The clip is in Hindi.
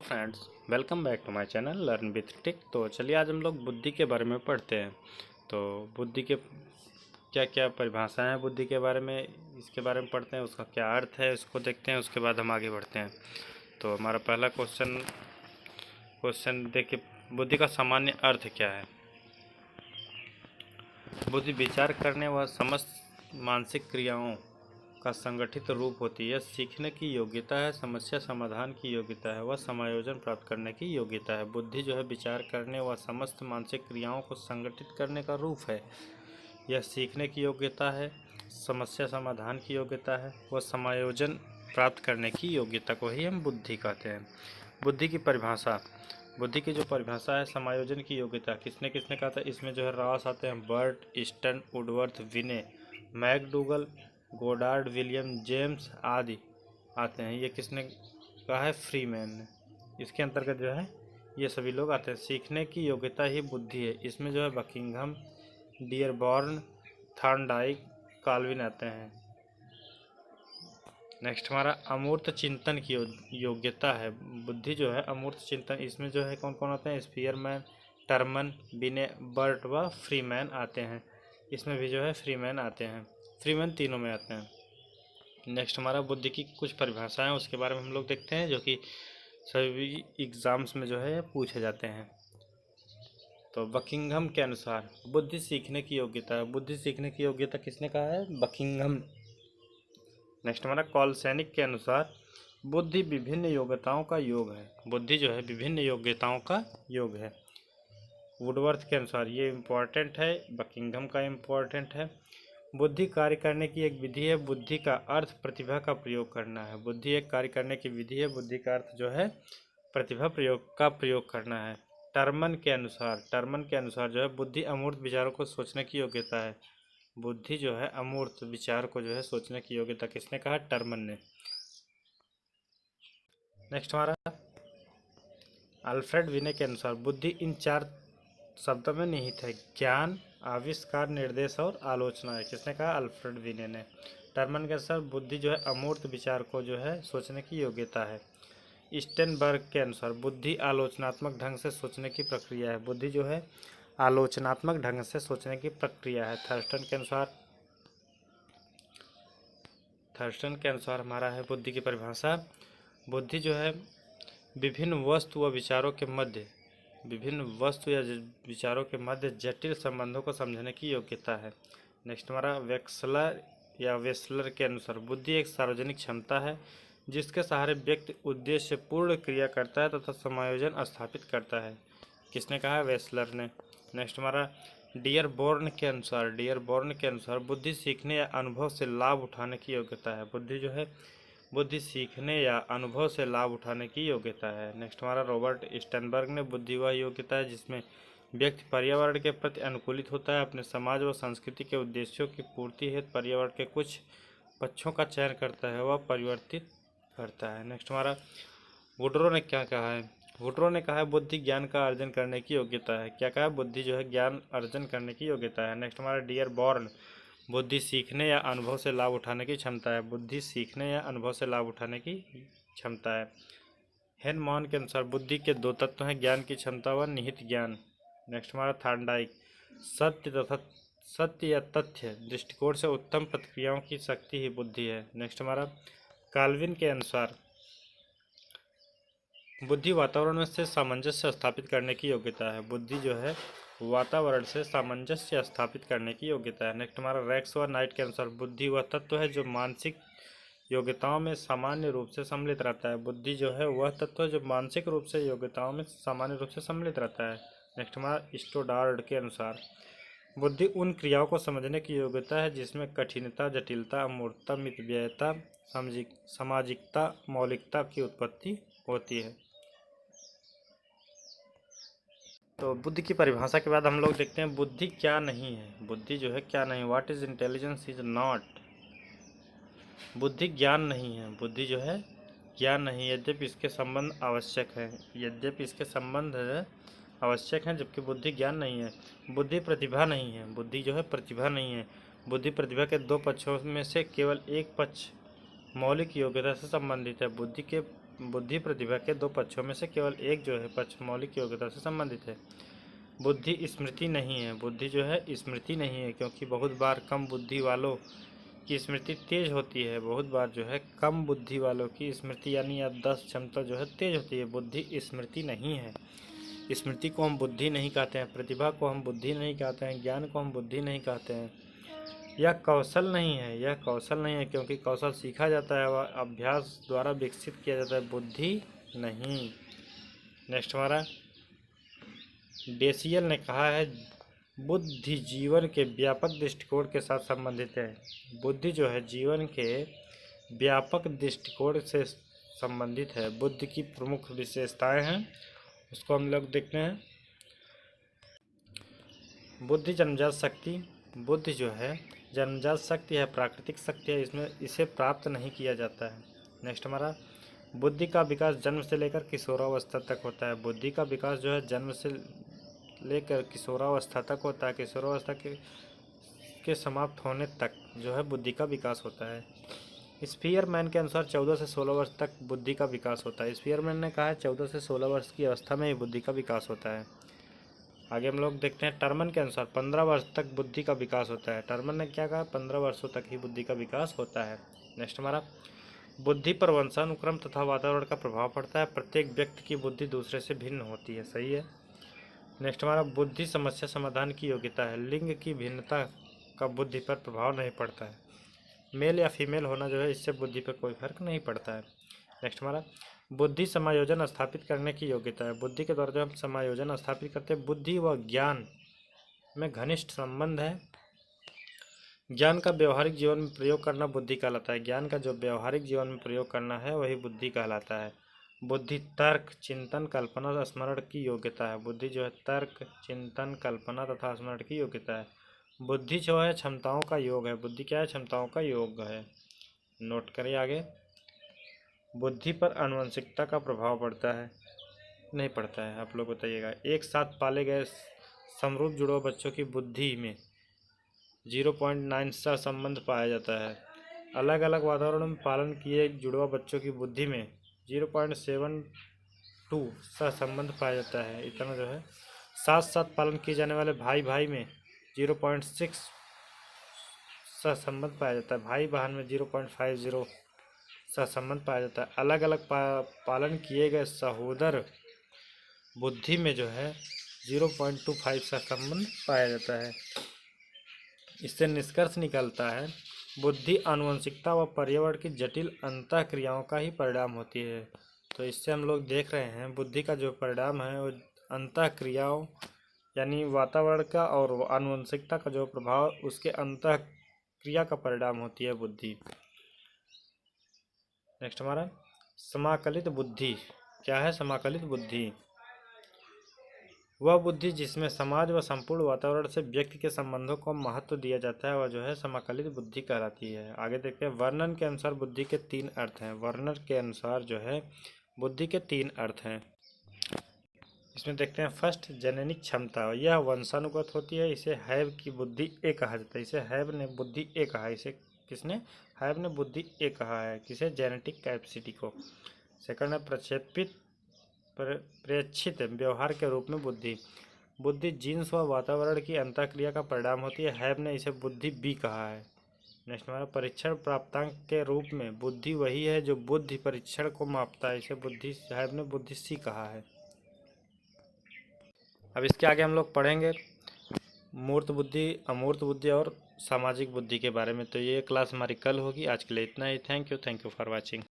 Friends, welcome back to my channel learn with tech. तो चलिए आज हम लोग बुद्धि के बारे में पढ़ते हैं। तो बुद्धि के क्या क्या परिभाषाएं हैं, बुद्धि के बारे में इसके बारे में पढ़ते हैं, उसका क्या अर्थ है इसको देखते हैं, उसके बाद हम आगे बढ़ते हैं। तो हमारा पहला क्वेश्चन देखिए, बुद्धि का सामान्य अर्थ क्या है। बुद्धि विचार करने व समस्त मानसिक क्रियाओं का संगठित रूप होती है। यह सीखने की योग्यता है, समस्या समाधान की योग्यता है, वह समायोजन प्राप्त करने की योग्यता है। बुद्धि जो है विचार करने व समस्त मानसिक क्रियाओं को संगठित करने का रूप है। यह सीखने की योग्यता है, समस्या समाधान की योग्यता है, वह समायोजन प्राप्त करने की योग्यता को ही हम बुद्धि कहते हैं। बुद्धि की परिभाषा, बुद्धि की जो परिभाषा है, समायोजन की योग्यता किसने किसने कहा था। इसमें जो है रॉस आते हैं, बर्ट, ईस्टन, वुडवर्थ, विने, मैकडूगल, गोडार्ड, विलियम जेम्स आदि आते हैं। ये किसने कहा है, फ्रीमैन ने। इसके अंतर्गत जो है ये सभी लोग आते हैं। सीखने की योग्यता ही बुद्धि है। इसमें जो है बकिंघम, डियरबॉर्न, थॉर्नडाइक, काल्विन आते हैं। नेक्स्ट हमारा अमूर्त चिंतन की योग्यता है। बुद्धि जो है अमूर्त चिंतन, इसमें जो है कौन कौन आते हैं, स्पीयरमैन, टर्मन, बिने, बर्ट व फ्रीमैन आते हैं। इसमें भी जो है फ्रीमैन आते हैं। फ्रीमैन तीनों में आते हैं। नेक्स्ट हमारा बुद्धि की कुछ परिभाषाएं, उसके बारे में हम लोग देखते हैं, जो कि सभी एग्जाम्स में जो है पूछे जाते हैं। तो बकिंघम के अनुसार बुद्धि सीखने की योग्यता है। बुद्धि सीखने की योग्यता किसने कहा है, बकिंघम। नेक्स्ट हमारा कॉलसैनिक के अनुसार बुद्धि विभिन्न योग्यताओं का योग है। बुद्धि जो है विभिन्न योग्यताओं का योग है। वुडवर्थ के अनुसार ये इम्पोर्टेंट है, बकिंघम का इम्पोर्टेंट है। बुद्धि कार्य करने की एक विधि है। बुद्धि का अर्थ प्रतिभा का प्रयोग करना है। बुद्धि एक कार्य करने की विधि है। बुद्धि का अर्थ जो है प्रतिभा प्रयोग करना है। टर्मन के अनुसार जो है बुद्धि अमूर्त विचारों को सोचने की योग्यता है। बुद्धि जो है अमूर्त विचार को जो है सोचने की योग्यता किसने कहा, टर्मन ने। नेक्स्ट हमारा अल्फ्रेड विने के अनुसार बुद्धि इन चार शब्दों में निहित है, ज्ञान, आविष्कार, निर्देश और आलोचना है। किसने कहा, अल्फ्रेड विने ने। टर्मन के अनुसार बुद्धि जो है अमूर्त विचार को जो है सोचने की योग्यता है। स्टेनबर्ग के अनुसार बुद्धि आलोचनात्मक ढंग से सोचने की प्रक्रिया है। बुद्धि जो है आलोचनात्मक ढंग से सोचने की प्रक्रिया है। थर्स्टन के अनुसार हमारा है बुद्धि की परिभाषा, बुद्धि जो है विभिन्न वस्तु या विचारों के मध्य जटिल संबंधों को समझने की योग्यता है। नेक्स्ट हमारा वेस्लर के अनुसार बुद्धि एक सार्वजनिक क्षमता है, जिसके सहारे व्यक्ति उद्देश्यपूर्ण क्रिया करता है तथा समायोजन स्थापित करता है। किसने कहा, वेस्लर ने। नेक्स्ट हमारा डियरबॉर्न के अनुसार बुद्धि सीखने या अनुभव से लाभ उठाने की योग्यता है। बुद्धि जो है बुद्धि सीखने या अनुभव से लाभ उठाने की योग्यता है। नेक्स्ट हमारा रॉबर्ट स्टर्नबर्ग ने बुद्धि वह योग्यता है जिसमें व्यक्ति पर्यावरण के प्रति अनुकूलित होता है, अपने समाज व संस्कृति के उद्देश्यों की पूर्ति हेतु पर्यावरण के कुछ पक्षों का चयन करता है, वह परिवर्तित करता है। नेक्स्ट हमारा वुडरो ने क्या कहा है, वुडरो ने कहा है बुद्धि ज्ञान का अर्जन करने की योग्यता है। क्या कहा है, बुद्धि जो है ज्ञान अर्जन करने की योग्यता है। नेक्स्ट हमारा डियरबॉर्न, बुद्धि सीखने या अनुभव से लाभ उठाने की क्षमता है। बुद्धि सीखने या अनुभव से लाभ उठाने की क्षमता है। हेनमॉन के अनुसार बुद्धि के दो तत्व हैं, ज्ञान की क्षमता व निहित ज्ञान। नेक्स्ट हमारा थॉर्नडाइक, सत्य या तथ्य दृष्टिकोण से उत्तम प्रतिक्रियाओं की शक्ति ही बुद्धि है। नेक्स्ट हमारा काल्विन के अनुसार बुद्धि वातावरण से सामंजस्य स्थापित करने की योग्यता है। बुद्धि जो है वातावरण से सामंजस्य स्थापित करने की योग्यता है। नेक्स्ट हमारा रैक्स व नाइट के अनुसार बुद्धि वह तत्व है जो मानसिक योग्यताओं में सामान्य रूप से सम्मिलित रहता है। बुद्धि जो है वह तत्व है जो मानसिक रूप से योग्यताओं में सामान्य रूप से सम्मिलित रहता है। नेक्स्ट हमारा स्टोडार्ड के अनुसार बुद्धि उन क्रियाओं को समझने की योग्यता है जिसमें कठिनता, जटिलता, अमूर्तता, मितव्ययता, सामाजिकता, मौलिकता की उत्पत्ति होती है। तो बुद्धि की परिभाषा के बाद हम लोग देखते हैं बुद्धि क्या नहीं है। बुद्धि जो है क्या नहीं, what is intelligence is not. बुद्धि ज्ञान नहीं है। बुद्धि जो है ज्ञान नहीं, यद्यपि इसके संबंध आवश्यक हैं, जबकि बुद्धि ज्ञान नहीं है। बुद्धि प्रतिभा नहीं है। बुद्धि जो है प्रतिभा नहीं है। बुद्धि प्रतिभा के दो पक्षों में से केवल एक पक्ष मौलिक योग्यता से संबंधित है। बुद्धि के बुद्धि प्रतिभा के दो पक्षों में से केवल एक जो है पक्ष मौलिक योग्यता से संबंधित है। बुद्धि स्मृति नहीं है। बुद्धि जो है स्मृति नहीं है, क्योंकि बहुत बार कम बुद्धि वालों की स्मृति तेज होती है। बहुत बार जो है कम बुद्धि वालों की स्मृति यानी याददाश्त क्षमता जो है तेज होती है। बुद्धि स्मृति नहीं है। स्मृति को हम बुद्धि नहीं कहते हैं, प्रतिभा को हम बुद्धि नहीं कहते हैं, ज्ञान को हम बुद्धि नहीं कहते हैं। यह कौशल नहीं है। यह कौशल नहीं है, क्योंकि कौशल सीखा जाता है व अभ्यास द्वारा विकसित किया जाता है, बुद्धि नहीं। नेक्स्ट हमारा डेसियल ने कहा है बुद्धि जीवन के व्यापक दृष्टिकोण के साथ संबंधित है। बुद्धि जो है जीवन के व्यापक दृष्टिकोण से संबंधित है। बुद्धि की प्रमुख विशेषताएं हैं, उसको हम लोग देखते हैं। बुद्धि जन्मजात शक्ति। बुद्धि जो है जन्मजात शक्ति है, प्राकृतिक शक्ति है, इसमें इसे प्राप्त नहीं किया जाता है। नेक्स्ट हमारा बुद्धि का विकास जन्म से लेकर किशोरावस्था तक होता है। बुद्धि का विकास जो है जन्म से लेकर किशोरावस्था तक होता है। किशोरावस्था के समाप्त होने तक जो है बुद्धि का विकास होता है। स्पीयरमैन के अनुसार 14 से 16 वर्ष तक बुद्धि का विकास होता है। स्पीयरमैन ने कहा है 14 से 16 वर्ष की अवस्था में ही बुद्धि का विकास होता है। आगे हम लोग देखते हैं टर्मन के अनुसार 15 वर्ष तक बुद्धि का विकास होता है। टर्मन ने क्या कहा, 15 वर्षों तक ही बुद्धि का विकास होता है। नेक्स्ट हमारा बुद्धि पर वंशानुक्रम तथा वातावरण का प्रभाव पड़ता है। प्रत्येक व्यक्ति की बुद्धि दूसरे से भिन्न होती है। सही है। नेक्स्ट हमारा बुद्धि समस्या समाधान की योग्यता है। लिंग की भिन्नता का बुद्धि पर प्रभाव नहीं पड़ता है। मेल या फीमेल होना जो है इससे बुद्धि पर कोई फर्क नहीं पड़ता है। नेक्स्ट हमारा बुद्धि समायोजन स्थापित करने की योग्यता है। बुद्धि के द्वारा जो हम समायोजन स्थापित करते हैं, बुद्धि व ज्ञान में घनिष्ठ संबंध है। ज्ञान का व्यवहारिक जीवन में प्रयोग करना बुद्धि कहलाता है। ज्ञान का जो व्यवहारिक जीवन में प्रयोग करना है वही बुद्धि कहलाता है। बुद्धि तर्क, चिंतन, कल्पना, स्मरण की योग्यता है। बुद्धि जो है तर्क, चिंतन, कल्पना तथा स्मरण की योग्यता है। बुद्धि जो है क्षमताओं का योग है। बुद्धि क्या है, क्षमताओं का योग है। नोट करिए आगे। बुद्धि पर आनुवंशिकता का प्रभाव पड़ता है, नहीं पड़ता है, आप लोग बताइएगा। एक साथ पाले गए समरूप जुड़वा बच्चों की बुद्धि में 0.9 सा संबंध पाया जाता है। अलग अलग वातावरण में पालन किए जुड़वा बच्चों की बुद्धि में 0.72 सा संबंध पाया जाता है। इतना जो है साथ साथ पालन किए जाने वाले भाई भाई में 0.6 सा संबंध पाया जाता है। भाई बहन में 0.50 सा संबंध पाया जाता है। अलग अलग पालन किए गए सहोदर बुद्धि में जो है 0.25 सा संबंध पाया जाता है। इससे निष्कर्ष निकलता है बुद्धि आनुवंशिकता व पर्यावरण की जटिल अंतः क्रियाओं का ही परिणाम होती है। तो इससे हम लोग देख रहे हैं बुद्धि का जो परिणाम है वो अंतः क्रियाओं यानी वातावरण का और आनुवंशिकता का जो प्रभाव उसके अंतः क्रिया का परिणाम होती है बुद्धि। नेक्स्ट हमारा समाकलित बुद्धि। क्या है समाकलित बुद्धि? वह बुद्धि जिसमें समाज व संपूर्ण वातावरण से व्यक्ति के संबंधों को महत्व दिया जाता है वह जो है समाकलित बुद्धि कहलाती है। आगे देखते हैं वर्णन के अनुसार बुद्धि के 3 अर्थ हैं। वर्णन के अनुसार जो है बुद्धि के 3 अर्थ हैं। इसमें देखते हैं फर्स्ट जननिक क्षमता, यह वंशानुगत होती है। इसे हैब की बुद्धि ए कहा जाता है। इसे हैब ने बुद्धि ए कहा है। इसे किसने? हैब ने बुद्धि ए कहा है। किसे? जेनेटिक कैपेसिटी को। सेकंड है प्रक्षेपित प्रेक्षित व्यवहार के रूप में बुद्धि। बुद्धि जीन्स व वातावरण की अंतःक्रिया का परिणाम होती है। हैब ने इसे बुद्धि बी कहा है। नेक्स्ट हमारा परीक्षण प्राप्तांक के रूप में बुद्धि वही है जो बुद्धि परीक्षण को मापता है। इसे बुद्धि हैब ने बुद्धि सी कहा है। अब इसके आगे हम लोग पढ़ेंगे मूर्त बुद्धि, अमूर्त बुद्धि और सामाजिक बुद्धि के बारे में। तो ये क्लास हमारी कल होगी। आज के लिए इतना ही। Thank you for watching.